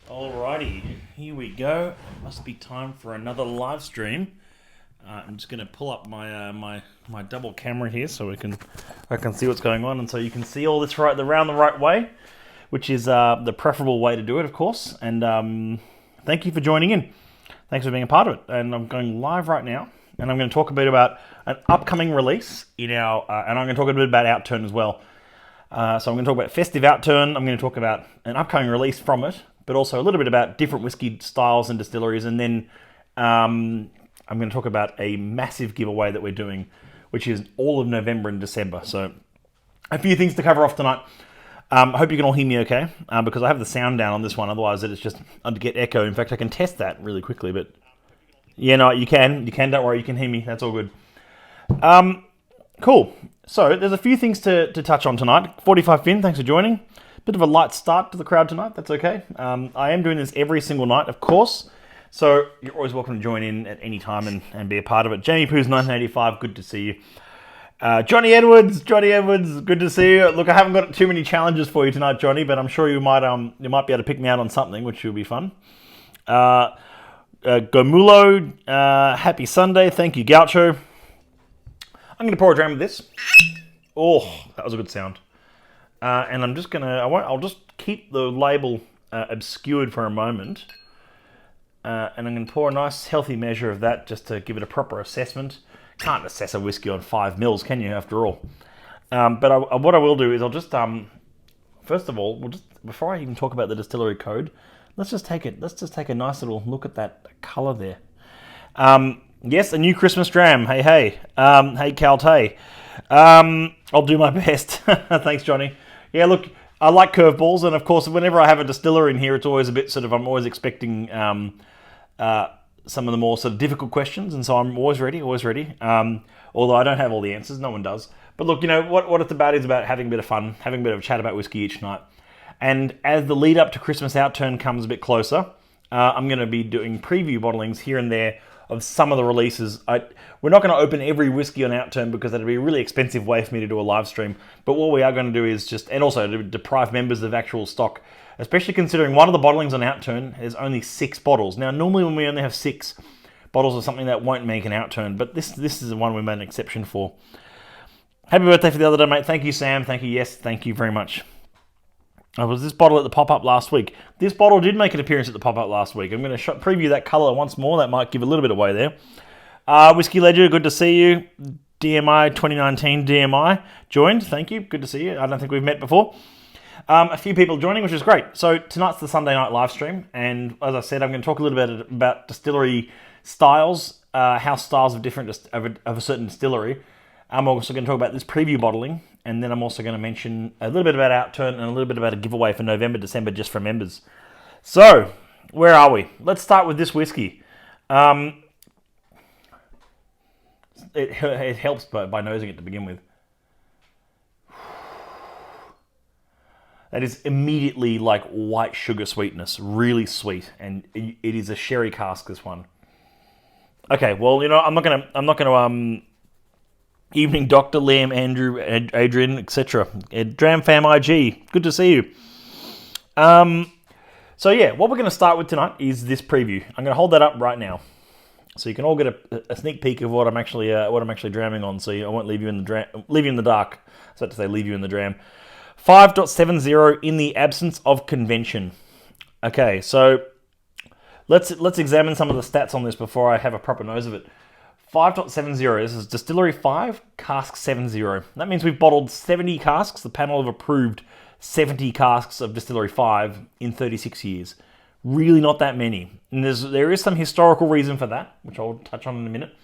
Alrighty, here we go. Must be time for another live stream. I'm just going to pull up my double camera here so I can see what's going on, and so you can see all this around the right way, which is the preferable way to do it, of course. And thank you for joining in. Thanks for being a part of it. And I'm going live right now, and I'm going to talk a bit about an upcoming release in our, and I'm going to talk a bit about Outturn as well. So I'm going to talk about festive Outturn. I'm going to talk about an upcoming release from it, but also a little bit about different whiskey styles and distilleries, and then I'm going to talk about a massive giveaway that we're doing, which is all of November and December. So a few things to cover off tonight. I hope you can all hear me okay, because I have the sound down on this one, otherwise it's just I'd get echo. In fact, I can test that really quickly, but yeah, no, you can, don't worry, you can hear me, that's all good. Cool. So there's a few things to touch on tonight. 45 Finn, thanks for joining. Bit of a light start to the crowd tonight, that's okay. I am doing this every single night, of course, so you're always welcome to join in at any time and be a part of it. Jamie Pooh's 1985, good to see you. Johnny Edwards, good to see you. Look, I haven't got too many challenges for you tonight, Johnny, but I'm sure you might be able to pick me out on something, which will be fun. Gomulo, happy Sunday, thank you, Gaucho. I'm going to pour a dram of this. Oh, that was a good sound. And I'm just I'll just keep the label obscured for a moment. And I'm going to pour a nice healthy measure of that just to give it a proper assessment. Can't assess a whiskey on 5 mils, can you, after all? But what I will do is I'll just, first of all, before I even talk about the distillery code, let's just take a nice little look at that colour there. Yes, a new Christmas dram. Hey. Hey, Caltay. I'll do my best. Thanks, Johnny. Yeah, look, I like curveballs, and of course, whenever I have a distiller in here, it's always a bit sort of, I'm always expecting some of the more sort of difficult questions, and so I'm always ready. Although I don't have all the answers, no one does. But look, you know, what it's about is about having a bit of fun, having a bit of a chat about whiskey each night. And as the lead up to Christmas Outturn comes a bit closer, I'm going to be doing preview bottlings here and there of some of the releases. We're not going to open every whiskey on Outturn because that'd be a really expensive way for me to do a live stream. But what we are going to do is and also to deprive members of actual stock, especially considering one of the bottlings on Outturn is only 6 bottles. Now, normally when we only have 6 bottles of something, that won't make an Outturn, but this is the one we made an exception for. Happy birthday for the other day, mate. Thank you, Sam. Thank you. Yes, thank you very much. Was this bottle at the pop-up last week? This bottle did make an appearance at the pop-up last week. I'm going to preview that colour once more. That might give a little bit away there. Whiskey Ledger, good to see you. DMI 2019 DMI joined. Thank you. Good to see you. I don't think we've met before. A few people joining, which is great. So tonight's the Sunday night live stream, and as I said, I'm going to talk a little bit about distillery styles, house styles of a certain distillery. I'm also going to talk about this preview bottling, and then I'm also going to mention a little bit about Outturn and a little bit about a giveaway for November, December, just for members. So, where are we? Let's start with this whiskey. It helps by nosing it to begin with. That is immediately like white sugar sweetness, really sweet, and it is a sherry cask, this one. Okay, well, you know, I'm not gonna evening, Dr. Liam, Andrew, Adrian, etc. Dram Fam IG, good to see you. So yeah, what we're going to start with tonight is this preview. I'm going to hold that up right now, so you can all get a sneak peek of what I'm actually dramming on. So I won't leave you in the dark. So to say, leave you in the dram. 5.70 in the absence of convention. Okay, so let's examine some of the stats on this before I have a proper nose of it. 5.70, this is Distillery 5, Cask 70. That means we've bottled 70 casks. The panel have approved 70 casks of Distillery 5 in 36 years. Really not that many. And there is some historical reason for that, which I'll touch on in a minute.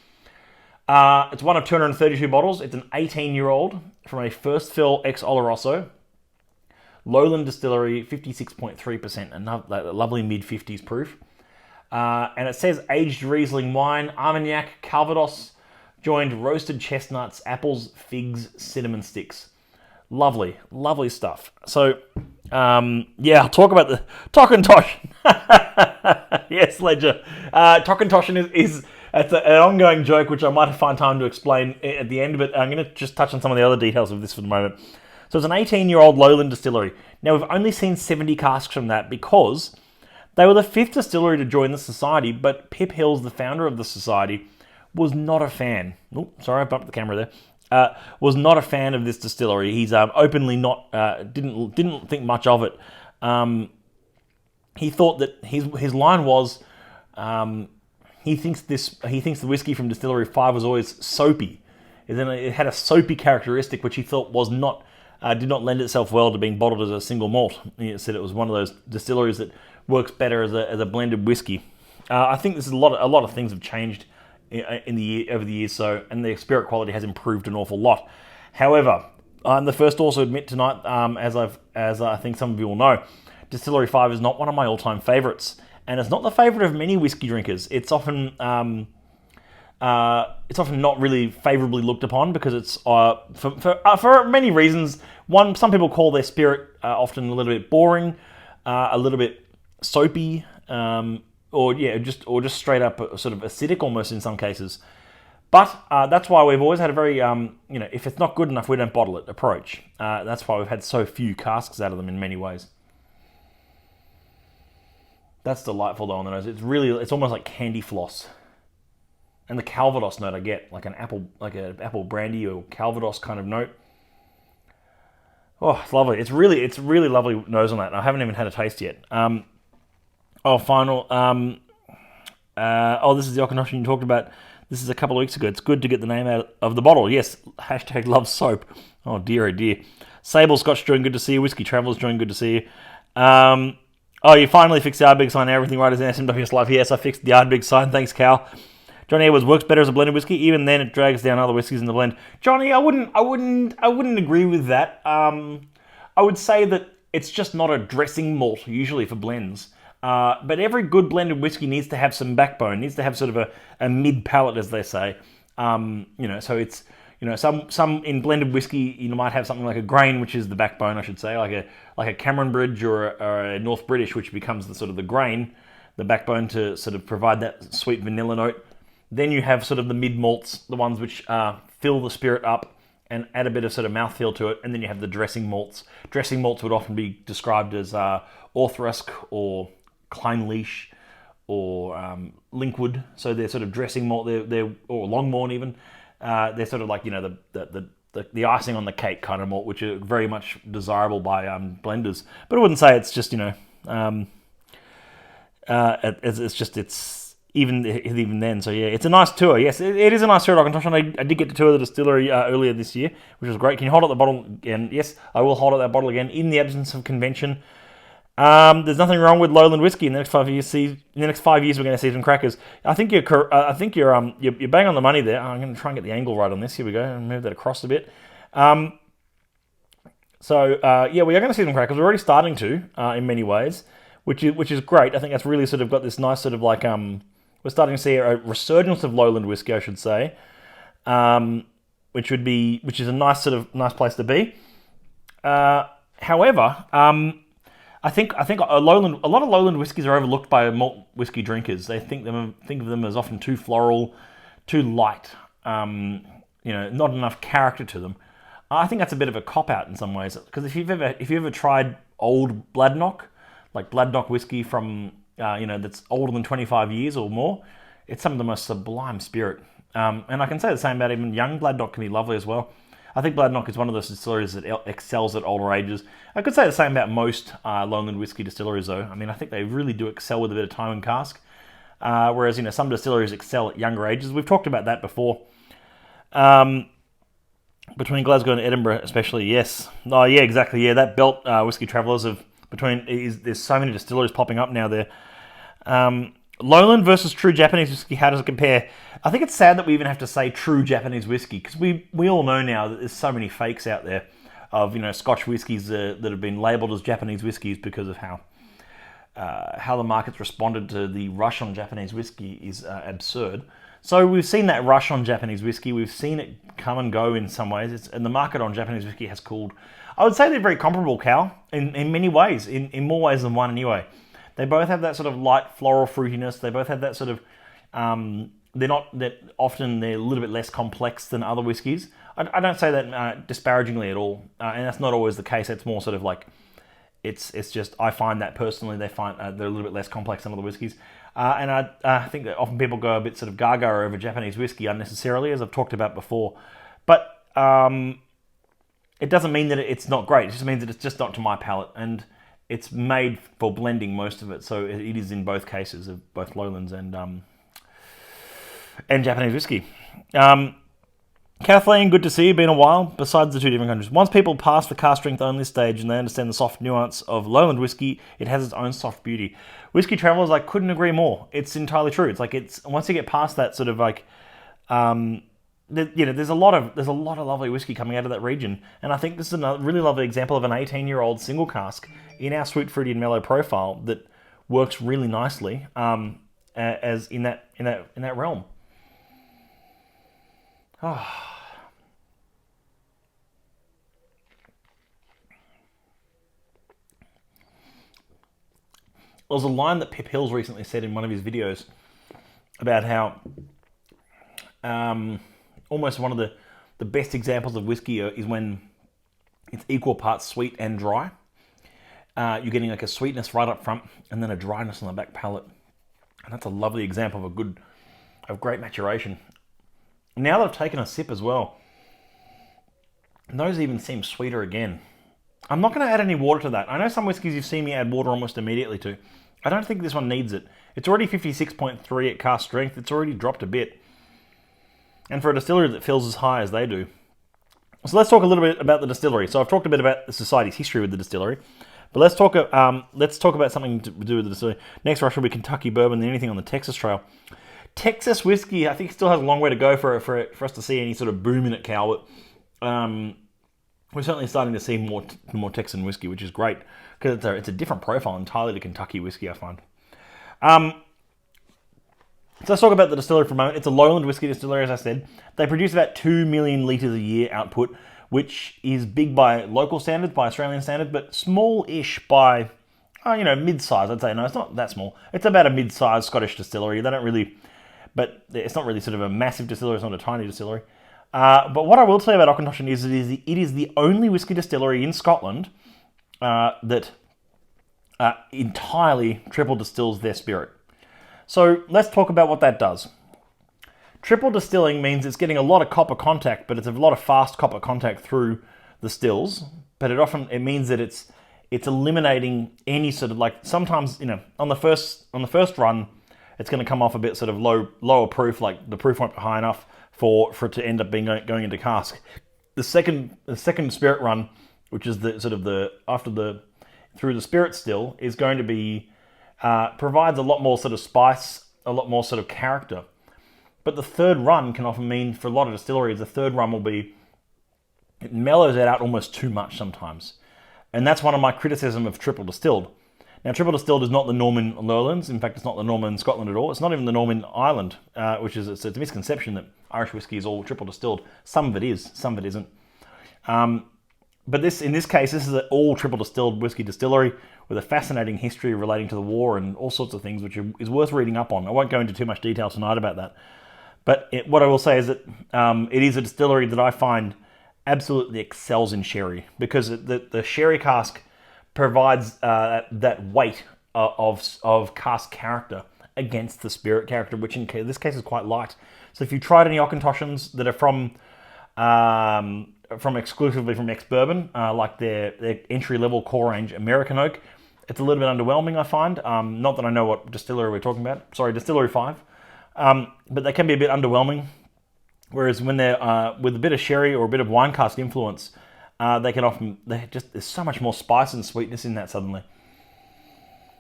It's one of 232 bottles. It's an 18-year-old from a first fill ex-Oloroso. Lowlands Distillery, 56.3%, a lovely mid-50s proof. And it says aged Riesling wine, Armagnac, Calvados, joined roasted chestnuts, apples, figs, cinnamon sticks. Lovely, lovely stuff. So, I'll talk about the Tosh. Yes, Ledger. Tosh is an ongoing joke, which I might find time to explain at the end, but I'm going to just touch on some of the other details of this for the moment. So it's an 18-year-old Lowland distillery. Now, we've only seen 70 casks from that because They were the 5th distillery to join the society, but Pip Hills, the founder of the society, was not a fan. Oh, sorry, I bumped the camera there. Was not a fan of this distillery. He's openly not didn't think much of it. He thought that his line was he thinks the whiskey from Distillery 5 was always soapy. And then it had a soapy characteristic which he thought was not did not lend itself well to being bottled as a single malt. He said it was one of those distilleries that works better as a blended whiskey. I think this is a lot of things have changed over the years, and the spirit quality has improved an awful lot. However, I'm the first to also admit tonight, as I think some of you will know, Distillery 5 is not one of my all-time favourites, and it's not the favourite of many whiskey drinkers. It's often not really favourably looked upon because it's for many reasons. One, some people call their spirit often a little bit boring, a little bit soapy, or just straight up sort of acidic almost in some cases. But that's why we've always had a very if it's not good enough, we don't bottle it approach. That's why we've had so few casks out of them in many ways. That's delightful though on the nose. It's almost like candy floss. And the Calvados note I get, like an apple brandy or Calvados kind of note. Oh, it's lovely. It's really lovely nose on that. I haven't even had a taste yet. Final. This is the Okinoshi you talked about. This is a couple of weeks ago. It's good to get the name out of the bottle. Yes, hashtag love soap. Oh dear, oh dear. Sable Scotch doing good to see you. Whiskey Travellers doing good to see you. You finally fixed the Ardbeg sign. Everything right is in SMWS Live. Yes, I fixed the Ardbeg sign. Thanks, Cal. Johnny Edwards works better as a blended whiskey. Even then, it drags down other whiskies in the blend. Johnny, I wouldn't agree with that. I would say that it's just not a dressing malt usually for blends. But every good blended whiskey needs to have some backbone. Needs to have sort of a mid palate, as they say. So it's some in blended whiskey you might have something like a grain, which is the backbone, I should say, like a Cameron Bridge or a North British, which becomes the sort of the grain, the backbone to sort of provide that sweet vanilla note. Then you have sort of the mid malts, the ones which fill the spirit up and add a bit of sort of mouthfeel to it. And then you have the dressing malts. Dressing malts would often be described as Orthrusk or Clynelish or Linkwood. So they're sort of dressing malt. They're or Longmorn even. They're sort of like the icing on the cake kind of malt, which are very much desirable by blenders. But I wouldn't say it's just it's even then. So yeah, it's a nice tour. Yes, it is a nice tour. I did get to tour the distillery earlier this year, which was great. Can you hold up the bottle again? Yes, I will hold up that bottle again in the absence of convention. There's nothing wrong with Lowland whiskey. In the next 5 years, we're going to see some crackers. I think you're bang on the money there. I'm going to try and get the angle right on this. Here we go. And move that across a bit. We are going to see some crackers. We're already starting to in many ways, which is great. I think that's really sort of got this nice sort of like we're starting to see a resurgence of Lowland whiskey, I should say, which is a nice place to be. However, I think a lot of Lowland whiskies are overlooked by malt whiskey drinkers. They think of them as often too floral, too light, not enough character to them. I think that's a bit of a cop out in some ways, because if you've ever tried old Bladnoch, like Bladnoch whiskey from that's older than 25 years or more, it's some of the most sublime spirit. And I can say the same about even young Bladnoch can be lovely as well. I think Bladnoch is one of those distilleries that excels at older ages. I could say the same about most Lowland whiskey distilleries, though. I mean, I think they really do excel with a bit of time in cask. Whereas, some distilleries excel at younger ages. We've talked about that before. Between Glasgow and Edinburgh, especially, yes. Oh, yeah, exactly. Yeah, that belt, Whiskey Travellers there's so many distilleries popping up now there. Lowland versus true Japanese whiskey, how does it compare? I think it's sad that we even have to say true Japanese whiskey, because we all know now that there's so many fakes out there of Scotch whiskies that have been labelled as Japanese whiskies because of how the market's responded to the rush on Japanese whiskey is absurd. So we've seen that rush on Japanese whiskey. We've seen it come and go in some ways. And the market on Japanese whiskey has cooled. I would say they're very comparable, Cal, in many ways, in more ways than one anyway. They both have that sort of light floral fruitiness. They both have that sort of, they're a little bit less complex than other whiskies. I don't say that disparagingly at all. And that's not always the case. It's more sort of like, it's just, I find that personally they find they're a little bit less complex than other whiskies. And I think that often people go a bit sort of gaga over Japanese whiskey unnecessarily, as I've talked about before. But it doesn't mean that it's not great. It just means that it's just not to my palate. And it's made for blending most of it. So it is in both cases of both Lowlands and Japanese whiskey. Kathleen, good to see you. Been a while. Besides the two different countries, once people pass the cask strength only stage and they understand the soft nuance of Lowland whiskey, it has its own soft beauty. Whiskey travelers, I couldn't agree more. It's entirely true. It's like once you get past that sort of like, there's a lot of lovely whiskey coming out of that region, and I think this is a really lovely example of an 18-year-old single cask in our sweet, fruity, and mellow profile that works really nicely as in that realm. Oh. There was a line that Pip Hills recently said in one of his videos about how almost one of the best examples of whiskey is when it's equal parts sweet and dry. You're getting like a sweetness right up front and then a dryness on the back palate. And that's a lovely example of great maturation. Now that I've taken a sip as well, those even seem sweeter again. I'm not going to add any water to that. I know some whiskies you've seen me add water almost immediately to. I don't think this one needs it. It's already 56.3 at cask strength. It's already dropped a bit. And for a distillery that fills as high as they do. So let's talk a little bit about the distillery. So I've talked a bit about the society's history with the distillery. But let's talk about something to do with the distillery. Next rush will be Kentucky bourbon and anything on the Texas trail. Texas whiskey, I think, still has a long way to go for us to see any sort of boom in it, Cal. But we're certainly starting to see more Texan whiskey, which is great because it's a different profile entirely to Kentucky whiskey, I find. So let's talk about the distillery for a moment. It's a Lowland whiskey distillery, as I said. They produce about 2 million litres a year output, which is big by local standards, by Australian standards, but small-ish by, mid-size, I'd say. No, it's not that small. It's about a mid-size Scottish distillery. They don't really, but it's not really sort of a massive distillery. It's not a tiny distillery. But what I will say about Auchentoshan is it is the only whiskey distillery in Scotland that entirely triple distills their spirit. So let's talk about what that does. Triple distilling means it's getting a lot of copper contact, but it's a lot of fast copper contact through the stills. But it means that it's eliminating any sort of, like, sometimes, on the first run, it's going to come off a bit sort of lower proof, like the proof won't be high enough for it to end up being going into cask. The second spirit run, which is the sort of through the spirit still, is going to be provides a lot more sort of spice, a lot more sort of character. But the third run can often mean, for a lot of distilleries, the third run it mellows it out almost too much sometimes. And that's one of my criticism of triple distilled. Now, triple distilled is not the norm in Lowlands. In fact, it's not the norm in Scotland at all. It's not even the norm in Ireland, which is it's a misconception that Irish whiskey is all triple distilled. Some of it is, some of it isn't. But in this case, this is an all triple distilled whiskey distillery with a fascinating history relating to the war and all sorts of things, which is worth reading up on. I won't go into too much detail tonight about that. But what I will say is that it is a distillery that I find absolutely excels in sherry, because the sherry cask provides that weight of cask character against the spirit character, which in this case is quite light. So if you tried any Auchentoshans that are from exclusively from ex-bourbon, like their entry-level core range American Oak, it's a little bit underwhelming, I find. Not that I know what distillery we're talking about. Sorry, Distillery 5. But they can be a bit underwhelming. Whereas when they're with a bit of sherry or a bit of wine cask influence, there's so much more spice and sweetness in that suddenly.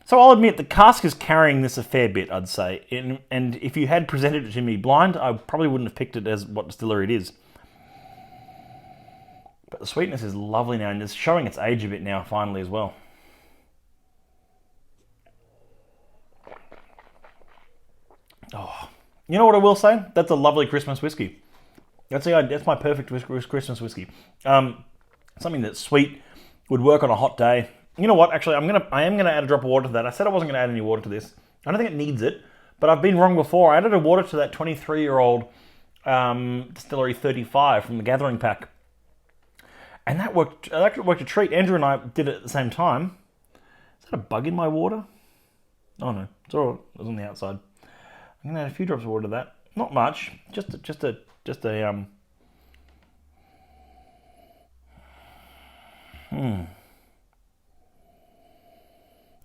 So I'll admit the cask is carrying this a fair bit, I'd say. And if you had presented it to me blind, I probably wouldn't have picked it as what distillery it is. But the sweetness is lovely now, and it's showing its age a bit now, finally, as well. Oh, you know what I will say? That's a lovely Christmas whiskey. That's my perfect Christmas whiskey. Something that's sweet, would work on a hot day. You know what? Actually, I am gonna add a drop of water to that. I said I wasn't gonna add any water to this. I don't think it needs it, but I've been wrong before. I added a water to that 23-year-old Distillery 35 from the Gathering Pack, and that worked. It actually worked a treat. Andrew and I did it at the same time, a bug in my water? Oh no, it's all right. It was on the outside. I'm gonna add a few drops of water to that. Not much. Just a.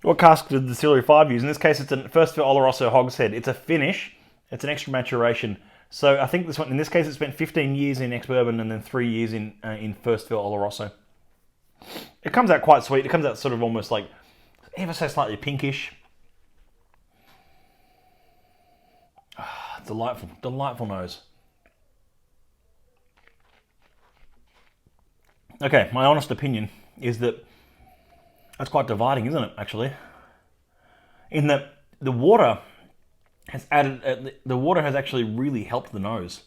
What cask did the Distillery 5 use? In this case, it's a first fill Oloroso Hogshead. It's a finish. It's an extra maturation. So I think this one, in this case, it spent 15 years in ex-bourbon and then 3 years in first fill Oloroso. It comes out quite sweet. It comes out sort of almost like ever so slightly pinkish. Delightful, delightful nose. Okay, my honest opinion is that that's quite dividing, isn't it, actually? In that the water has actually really helped the nose.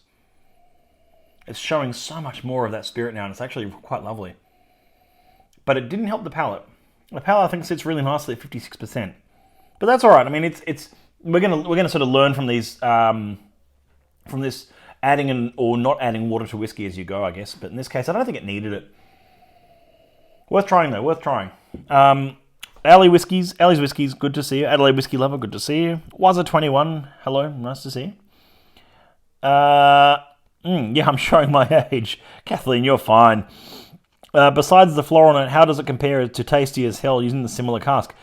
It's showing so much more of that spirit now, and it's actually quite lovely. But it didn't help the palate. The palate, I think, sits really nicely at 56%. But that's all right. I mean, we're gonna sort of learn from these from this adding or not adding water to whiskey as you go, I guess. But in this case, I don't think it needed it. Worth trying though. Worth trying. Alley's Whiskies, good to see you. Adelaide Whiskey Lover, good to see you. Wazza21, hello, nice to see you. Yeah, I'm showing my age. Kathleen, you're fine. Besides the floral note, how does it compare to Tasty as Hell using the similar cask?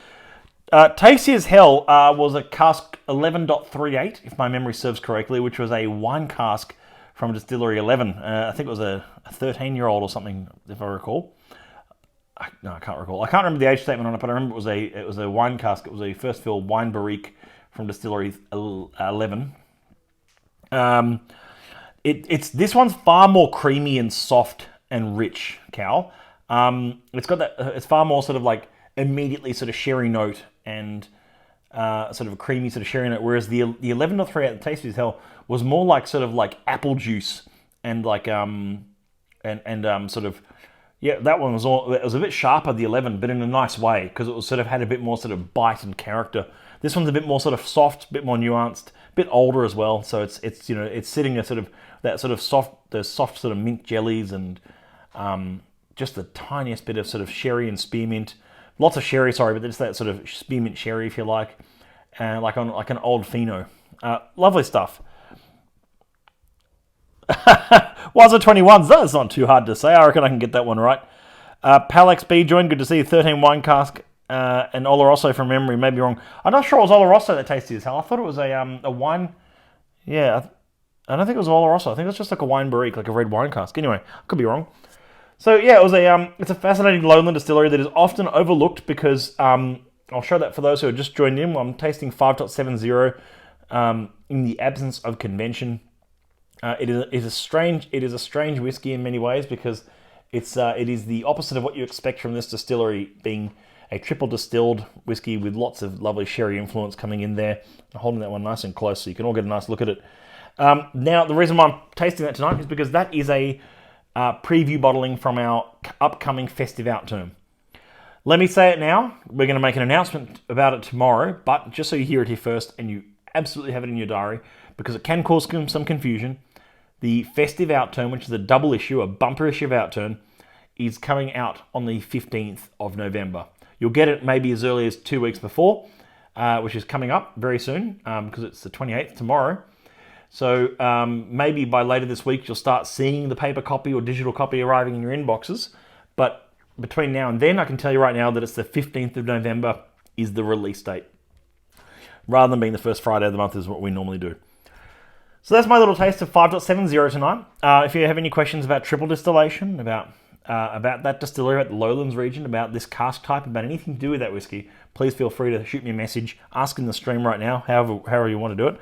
Tasty as Hell was a cask 11.38, if my memory serves correctly, which was a wine cask from Distillery 11. I think it was a 13-year-old or something, if I recall. No, I can't recall. I can't remember the age statement on it, but I remember it was a wine cask. It was a first fill wine barrique from Distillery 11. This one's far more creamy and soft and rich, Cal. It's got that. It's far more sort of like immediately sort of sherry note and sort of a creamy sort of sherry note. Whereas the 11.3 at the Tasty as Hell was more like sort of like apple juice and like and sort of. Yeah, that one was it was a bit sharper, the 11, but in a nice way, because it was sort of had a bit more sort of bite and character. This one's a bit more sort of soft, a bit more nuanced, a bit older as well. So it's sitting a sort of that sort of soft sort of mint jellies and just the tiniest bit of sort of sherry and spearmint. Lots of sherry, sorry, but it's that sort of spearmint sherry, if you like, like an old Fino. Lovely stuff. Wazza 21s, that's not too hard to say. I reckon I can get that one right. Palex B joined, good to see you. 13 wine cask and Oloroso from memory, maybe wrong. I'm not sure it was Oloroso that Tasty as Hell. I thought it was a wine. Yeah, I don't think it was Oloroso. I think it was just like a wine barrique, like a red wine cask. Anyway, could be wrong. So yeah, it was it's a fascinating lowland distillery that is often overlooked because I'll show that for those who have just joined in. I'm tasting 5.70 in the absence of convention. It is a strange whiskey in many ways because it is the opposite of what you expect from this distillery, being a triple distilled whiskey with lots of lovely sherry influence coming in there. I'm holding that one nice and close so you can all get a nice look at it. Now, the reason why I'm tasting that tonight is because that is a preview bottling from our upcoming festive out term. Let me say it now. We're going to make an announcement about it tomorrow, but just so you hear it here first and you absolutely have it in your diary, because it can cause some confusion. The festive outturn, which is a double issue, a bumper issue of outturn, is coming out on the 15th of November. You'll get it maybe as early as 2 weeks before, which is coming up very soon, because it's the 28th tomorrow. So maybe by later this week, you'll start seeing the paper copy or digital copy arriving in your inboxes. But between now and then, I can tell you right now that it's the 15th of November is the release date. Rather than being the first Friday of the month is what we normally do. So that's my little taste of 5.70 tonight. If you have any questions about triple distillation, about that distillery at the Lowlands region, about this cask type, about anything to do with that whiskey, please feel free to shoot me a message, ask in the stream right now, however you want to do it.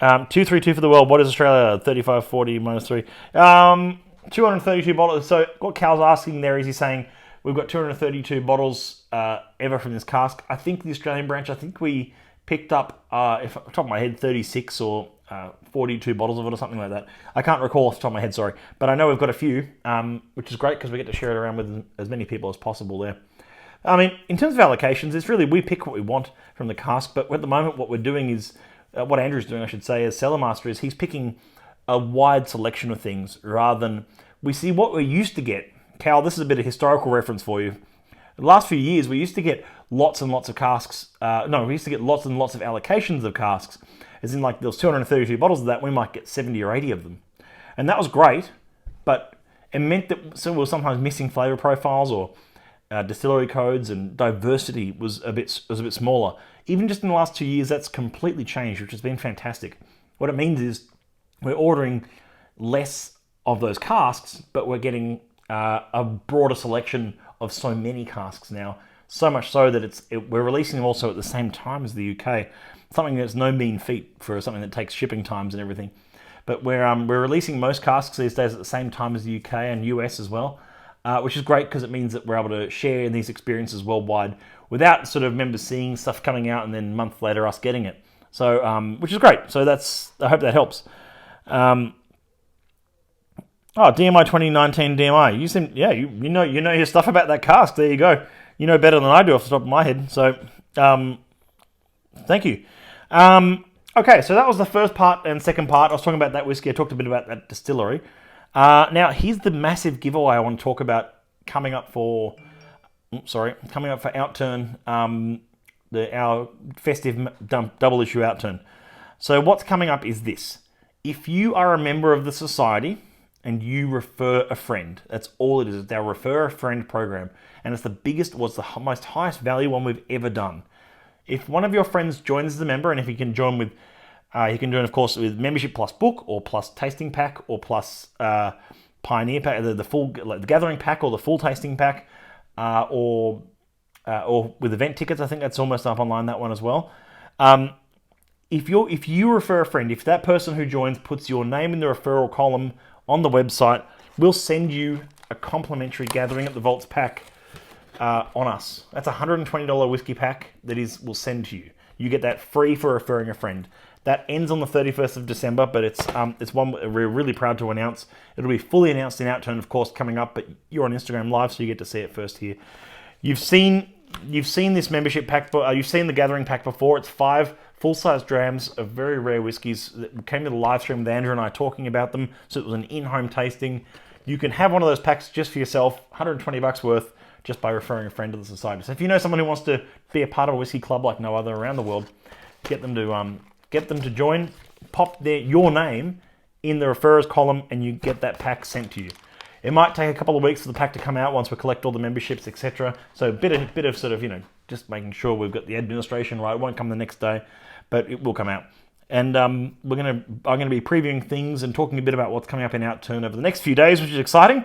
232 for the world. What is Australia? 3540 minus 3. 232 bottles. So what Cal's asking there is he's saying we've got 232 bottles ever from this cask. I think the Australian branch, we picked up, if off the top of my head, 36 or 42 bottles of it or something like that. I can't recall off the top of my head, sorry. But I know we've got a few, which is great because we get to share it around with as many people as possible there. I mean, in terms of allocations, it's really, we pick what we want from the cask, but at the moment what we're doing is, what Andrew's doing, I should say, as Cellar Master, is he's picking a wide selection of things rather than, we see what we used to get. Cal, this is a bit of historical reference for you. The last few years, we used to get lots and lots of casks. We used to get lots and lots of allocations of casks. As in, like, there was 232 bottles of that, we might get 70 or 80 of them. And that was great, but it meant that we were sometimes missing flavour profiles or distillery codes, and diversity was a bit smaller. Even just in the last 2 years, that's completely changed, which has been fantastic. What it means is we're ordering less of those casks, but we're getting a broader selection of so many casks now. So much so that we're releasing them also at the same time as the UK. Something that's no mean feat for something that takes shipping times and everything. But we're releasing most casks these days at the same time as the UK and US as well, which is great because it means that we're able to share these experiences worldwide without sort of members seeing stuff coming out and then a month later us getting it. So, which is great. So I hope that helps. DMI 2019 DMI. You seem, you know your stuff about that cask. There you go. You know better than I do off the top of my head. So, thank you. Okay, so that was the first part and second part. I was talking about that whiskey. I talked a bit about that distillery. Now, here's the massive giveaway I want to talk about coming up for Outturn, our festive double issue Outturn. So what's coming up is this. If you are a member of the society and you refer a friend, that's all it is. It's our refer a friend program. And it's the most highest value one we've ever done. If one of your friends joins as a member, and if you can join with, of course, with membership plus book, or plus tasting pack, or plus pioneer pack, the full, like the gathering pack, or the full tasting pack, or with event tickets. I think that's almost up online, that one as well. If you refer a friend, if that person who joins puts your name in the referral column on the website, we'll send you a complimentary Gathering at the Vaults pack. On us. That's a $120 whiskey pack we'll send to you. You get that free for referring a friend. That ends on the 31st of December, but it's one we're really proud to announce. It'll be fully announced in Outturn, of course, coming up, but you're on Instagram Live, so you get to see it first here. You've seen this membership pack, you've seen the Gathering pack before. It's 5 full-size drams of very rare whiskies that came to the live stream with Andrew and I talking about them, so it was an in-home tasting. You can have one of those packs just for yourself, $120 worth, just by referring a friend to the society. So if you know someone who wants to be a part of a whiskey club like no other around the world, get them to join, pop your name in the referrers column, and you get that pack sent to you. It might take a couple of weeks for the pack to come out once we collect all the memberships, etc. So a bit of sort of, just making sure we've got the administration right. It won't come the next day, but it will come out. And I'm going to be previewing things and talking a bit about what's coming up in Outturn over the next few days, which is exciting.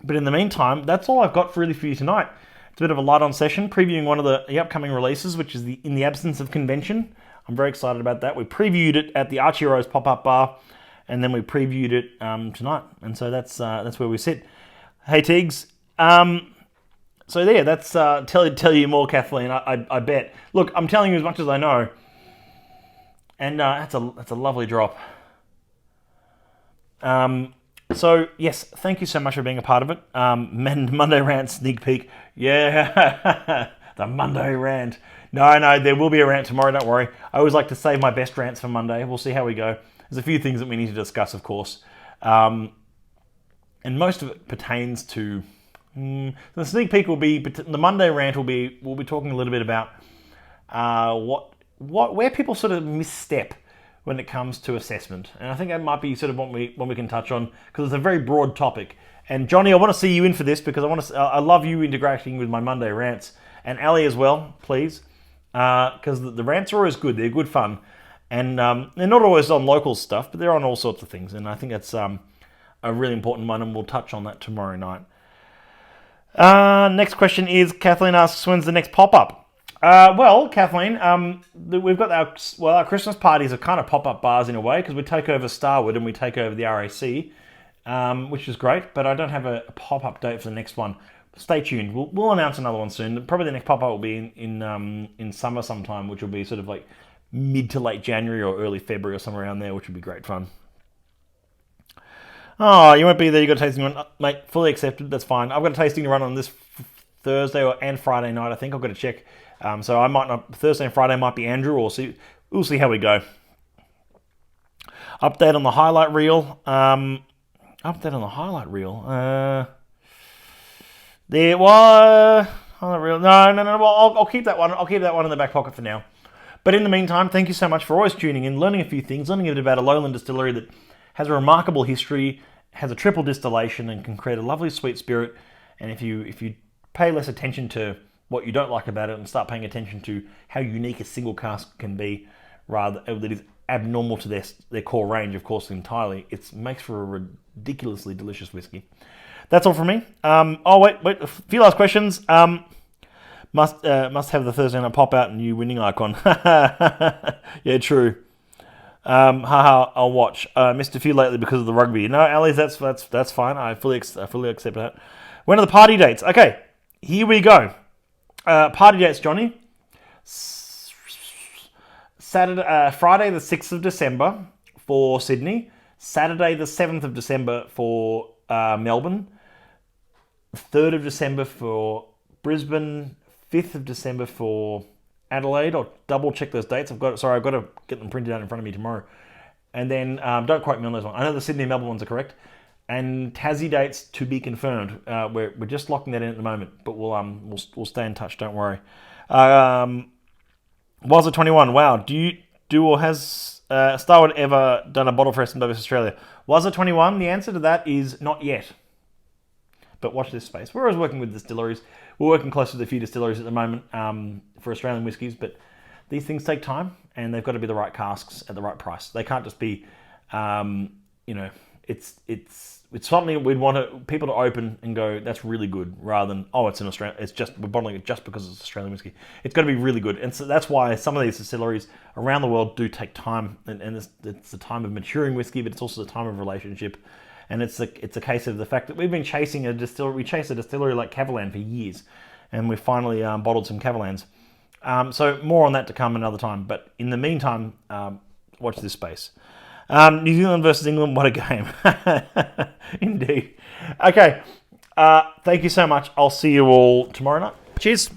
But in the meantime, that's all I've got really for you tonight. It's a bit of a light-on session, previewing one of the upcoming releases, which is In the Absence of Convention. I'm very excited about that. We previewed it at the Archie Rose pop-up bar, and then we previewed it tonight. And so that's where we sit. Hey, Tiggs. So there, that's tell you more, Kathleen. I bet. Look, I'm telling you as much as I know, and that's a lovely drop. So, yes, thank you so much for being a part of it. Monday Rant sneak peek. Yeah, the Monday Rant. No, there will be a rant tomorrow, don't worry. I always like to save my best rants for Monday. We'll see how we go. There's a few things that we need to discuss, of course. And most of it pertains to... the sneak peek will be... The Monday Rant we'll be talking a little bit about where people sort of misstep when it comes to assessment. And I think that might be sort of what we can touch on, because it's a very broad topic. And Johnny, I want to see you in for this, because I love you interacting with my Monday rants. And Ali as well, please. Because the rants are always good. They're good fun. And they're not always on local stuff, but they're on all sorts of things. And I think that's a really important one, and we'll touch on that tomorrow night. Next question is, Kathleen asks, when's the next pop-up? Well, Kathleen, we've got our Christmas parties are kind of pop-up bars in a way, because we take over Starwood and we take over the RAC, which is great, but I don't have a pop-up date for the next one. Stay tuned. We'll announce another one soon. Probably the next pop-up will be in summer sometime, which will be sort of like mid to late January or early February or somewhere around there, which would be great fun. Oh, you won't be there. You got a tasting run, mate. Fully accepted. That's fine. I've got a tasting to run on this Thursday and Friday night. I think I've got to check. So I might not. Thursday and Friday might be Andrew, or we'll see how we go. Update on the highlight reel. There was not real. No. Well, I'll keep that one. I'll keep that one in the back pocket for now. But in the meantime, thank you so much for always tuning in, learning a few things, learning a bit about a lowland distillery that has a remarkable history, has a triple distillation, and can create a lovely sweet spirit. And if you pay less attention to what you don't like about it and start paying attention to how unique a single cask can be, rather that is abnormal to their core range, of course, entirely, it makes for a ridiculously delicious whiskey. That's all from me. Wait, a few last questions. Must have the Thursday night pop out and new winning icon. Yeah, true. I'll watch. Missed a few lately because of the rugby. No, Ali, that's fine. I fully accept that. When are the party dates? Okay, here we go. Party dates, Johnny. Friday the 6th of December for Sydney. Saturday the 7th of December for Melbourne. 3rd of December for Brisbane. 5th of December for Adelaide. I'll double check those dates. I've got to get them printed out in front of me tomorrow. And then don't quote me on those ones. I know the Sydney and Melbourne ones are correct. And Tassie dates to be confirmed. We're just locking that in at the moment, but we'll stay in touch. Don't worry. Was it 21? Wow. Has Starwood ever done a bottle for SMW Australia? Was it 21? The answer to that is not yet. But watch this space. We're always working with distilleries. We're working close with a few distilleries at the moment for Australian whiskies, but these things take time, and they've got to be the right casks at the right price. They can't just be, it's something we'd want people to open and go, that's really good, rather than, oh, it's an Australian. We're bottling it just because it's Australian whiskey. It's got to be really good, and so that's why some of these distilleries around the world do take time, and it's the time of maturing whiskey, but it's also the time of relationship. And it's a case of the fact that we've been chasing a distillery. We chased a distillery like Cavalan for years, and we finally bottled some Cavalans. So more on that to come another time. But in the meantime, watch this space. New Zealand versus England, what a game. Indeed. Okay, thank you so much. I'll see you all tomorrow night. Cheers.